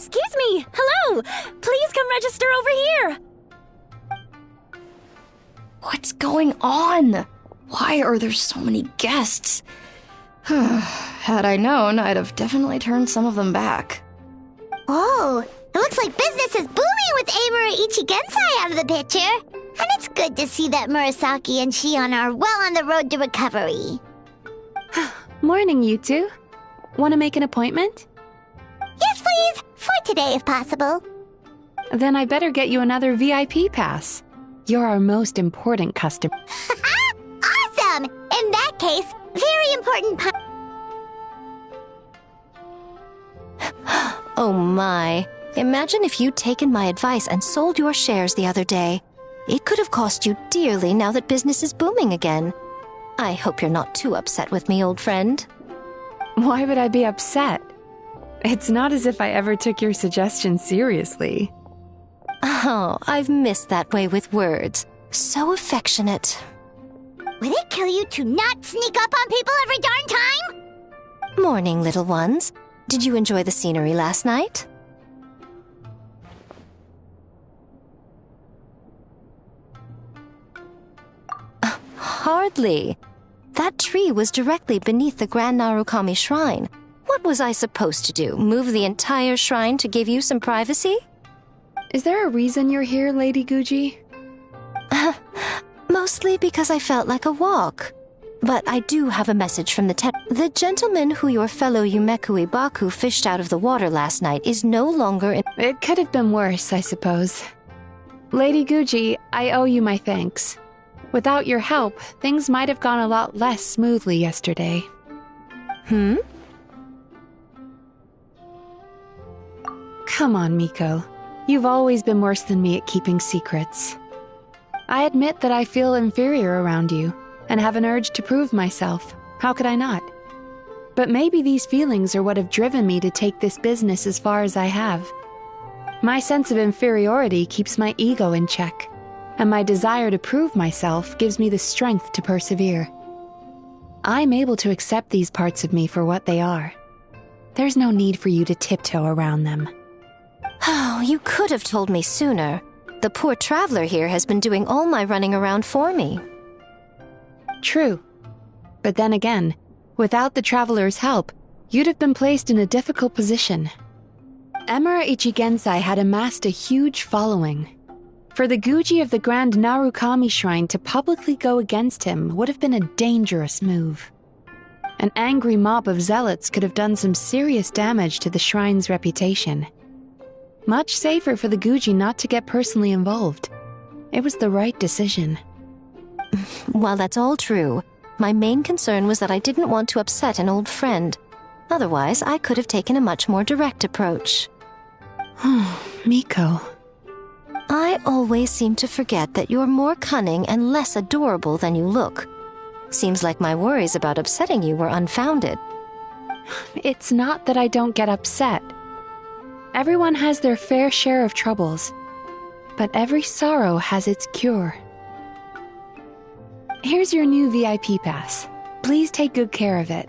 Excuse me! Hello! Please come register over here! What's going on? Why are there so many guests? Had I known, I'd have definitely turned some of them back. Oh, it looks like business is booming with Amura Ichigensai out of the picture. And it's good to see that Murasaki and Shion are well on the road to recovery. Morning, you two. Want to make an appointment? Yes, please. For today, if possible. Then I better get you another VIP pass. You're our most important customer. Awesome! In that case, very important Oh my. Imagine if you'd taken my advice and sold your shares the other day. It could have cost you dearly now that business is booming again. I hope you're not too upset with me, old friend. Why would I be upset? It's not as if I ever took your suggestion seriously. Oh, I've missed that way with words. So affectionate. Would it kill you to not sneak up on people every darn time? Morning, little ones. Did you enjoy the scenery last night? Hardly. That tree was directly beneath the Grand Narukami Shrine. What was I supposed to do? Move the entire shrine to give you some privacy? Is there a reason you're here, Lady Guji? Mostly because I felt like a walk. But I do have a message from the gentleman who your fellow Yumeku Ibaku fished out of the water last night is no longer in— It could have been worse, I suppose. Lady Guji, I owe you my thanks. Without your help, things might have gone a lot less smoothly yesterday. Come on, Miko. You've always been worse than me at keeping secrets. I admit that I feel inferior around you, and have an urge to prove myself. How could I not? But maybe these feelings are what have driven me to take this business as far as I have. My sense of inferiority keeps my ego in check, and my desire to prove myself gives me the strength to persevere. I'm able to accept these parts of me for what they are. There's no need for you to tiptoe around them. Oh, you could have told me sooner. The poor traveler here has been doing all my running around for me. True. But then again, without the traveler's help, you'd have been placed in a difficult position. Emira Ichigensai had amassed a huge following. For the Guji of the Grand Narukami Shrine to publicly go against him would have been a dangerous move. An angry mob of zealots could have done some serious damage to the shrine's reputation. Much safer for the Guji not to get personally involved. It was the right decision. While that's all true, my main concern was that I didn't want to upset an old friend. Otherwise, I could have taken a much more direct approach. Miko. I always seem to forget that you're more cunning and less adorable than you look. Seems like my worries about upsetting you were unfounded. It's not that I don't get upset. Everyone has their fair share of troubles, but every sorrow has its cure. Here's your new VIP pass. Please take good care of it.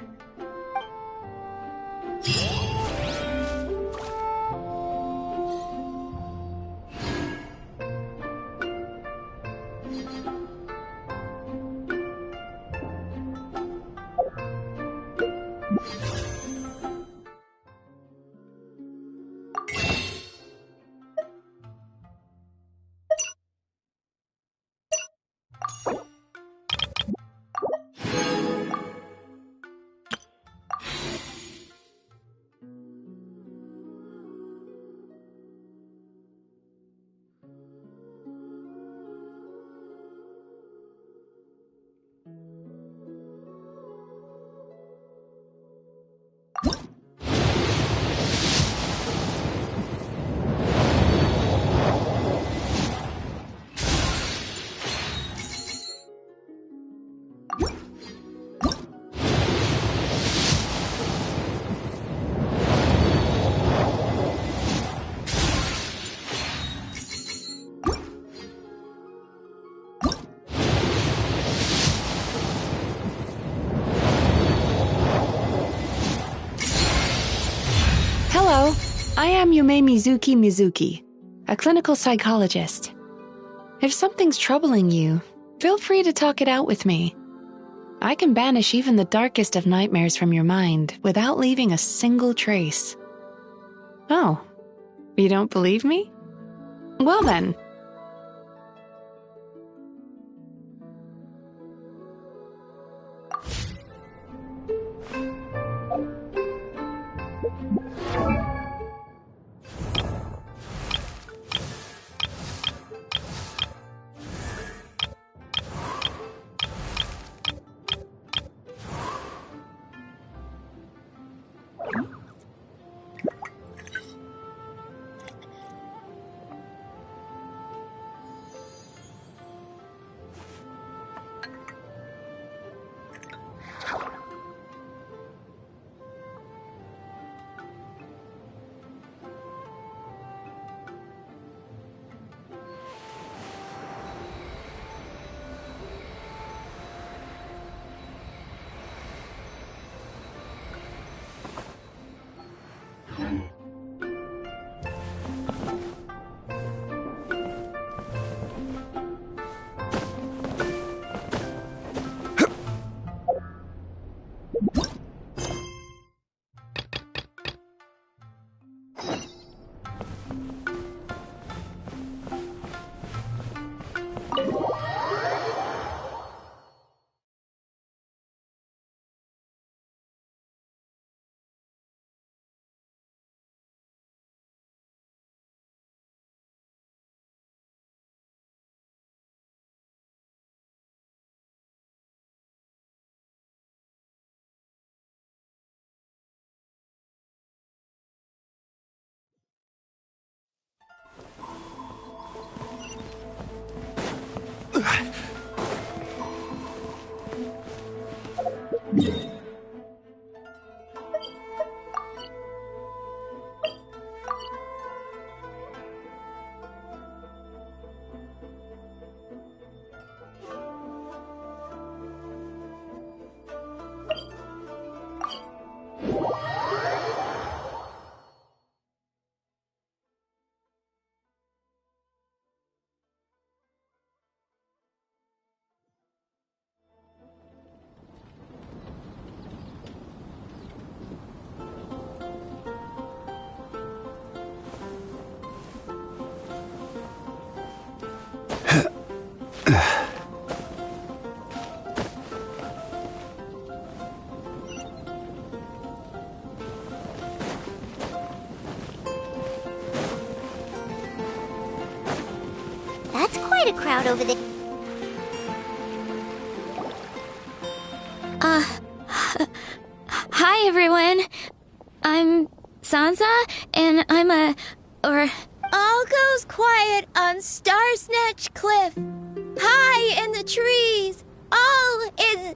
I am Yume Mizuki, a clinical psychologist. If something's troubling you, feel free to talk it out with me. I can banish even the darkest of nightmares from your mind without leaving a single trace. Oh, you don't believe me? Well then. That's quite a crowd over there. Hi everyone. I'm Sansa, and I'm All goes quiet on Starsnatch Cliff. High in the trees. All is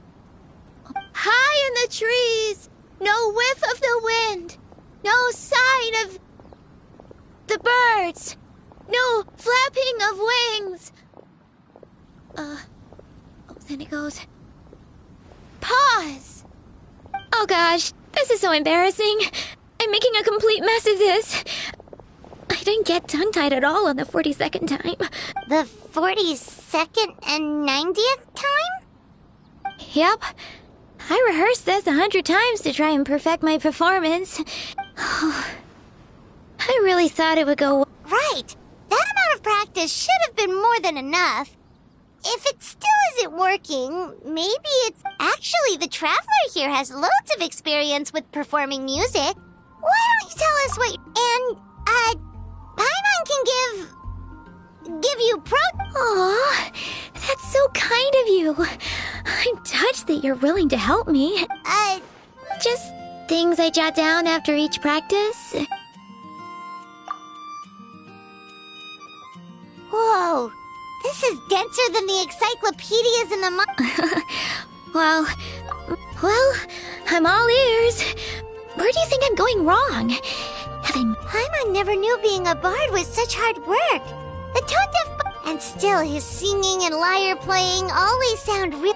high in the trees. No whiff of the wind. No sign of the birds. No flapping of wings. Then it goes. Pause. Oh gosh, this is so embarrassing. I'm making a complete mess of this. I didn't get tongue-tied at all on the 42nd time. The 42nd and 90th time? Yep. I rehearsed this 100 times to try and perfect my performance. I really thought it would go... Right. That amount of practice should have been more than enough. If it still isn't working, maybe it's... Actually, the Traveler here has loads of experience with performing music. Why don't you tell us what... And, Paimon can give you Aw, that's so kind of you. I'm touched that you're willing to help me. Just things I jot down after each practice. Whoa, this is denser than the encyclopedias in the Well, I'm all ears. Where do you think I'm going wrong? Paimon never knew being a bard was such hard work. The tone-deaf and still his singing and lyre playing always sound real.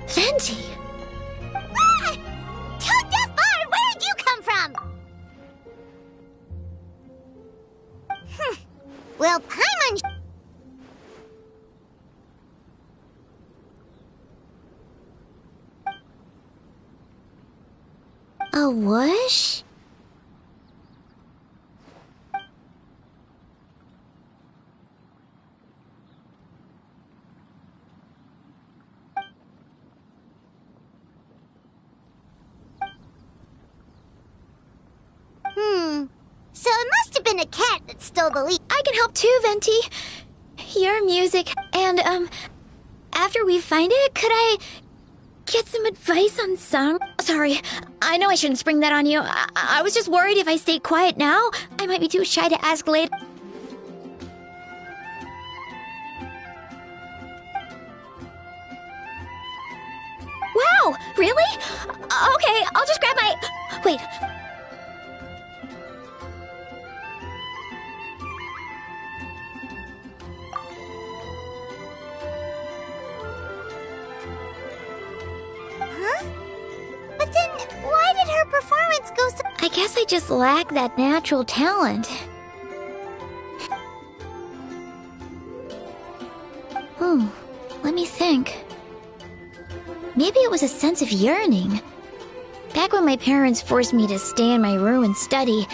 Venti! Ah! Tone-deaf! A whoosh? So it must have been a cat that stole the leaf. I can help too, Venti. Your music, and, after we find it, could I get some advice on song? Sorry, I know I shouldn't spring that on you. I was just worried if I stayed quiet now, I might be too shy to ask later. Wow, really? Okay, I'll just grab my... Wait. But then, why did her performance go so... I guess I just lack that natural talent. Let me think. Maybe it was a sense of yearning. Back when my parents forced me to stay in my room and study,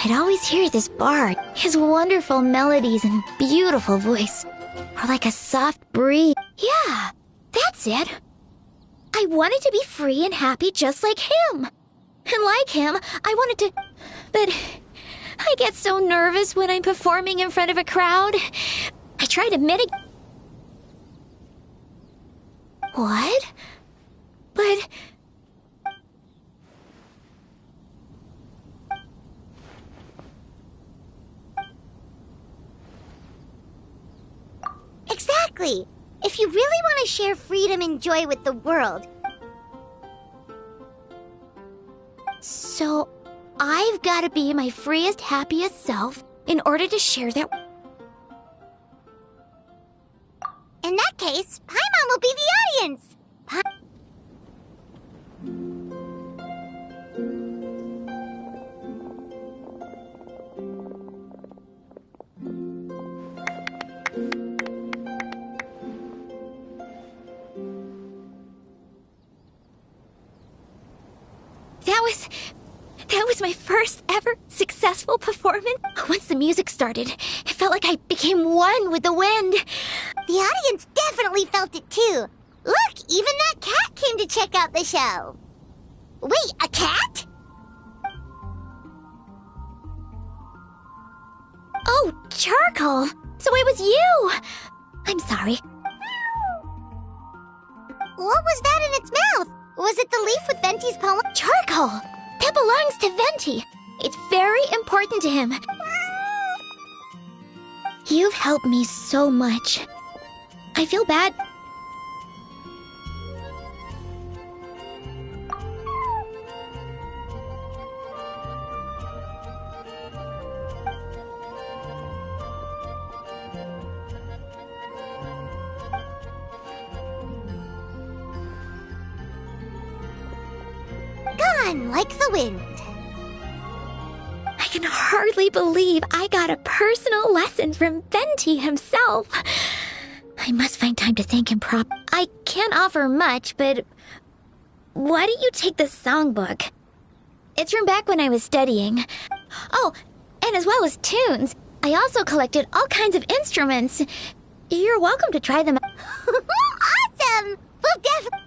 I'd always hear this bard. His wonderful melodies and beautiful voice were like a soft breeze. Yeah, that's it. I wanted to be free and happy just like him. And like him, I wanted to... But I get so nervous when I'm performing in front of a crowd. I try to mitigate... What? But... Exactly. If you really want to share freedom and joy with the world... So, I've got to be my freest, happiest self in order to share that... In that case, Paimon will be the audience. That was my first ever successful performance. Once the music started, it felt like I became one with the wind. The audience definitely felt it too. Look, even that cat came to check out the show. Wait, a cat? Oh, Charcoal! So it was you! I'm sorry. What was that in its mouth? Was it the leaf with Venti's poem? Charcoal! That belongs to Venti. It's very important to him. You've helped me so much. I feel bad. Gone like the wind. I can hardly believe I got a personal lesson from Venti himself. I must find time to thank him I can't offer much, but why don't you take this songbook? It's from back when I was studying. Oh, and as well as tunes. I also collected all kinds of instruments. You're welcome to try them out. Awesome! We'll definitely...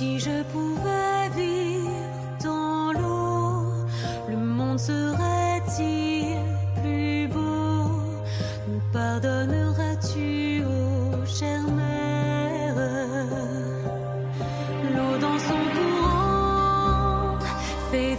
Si je pouvais vivre dans l'eau, le monde serait-il plus beau? Me pardonneras-tu, ô chère mère? L'eau dans son courant fait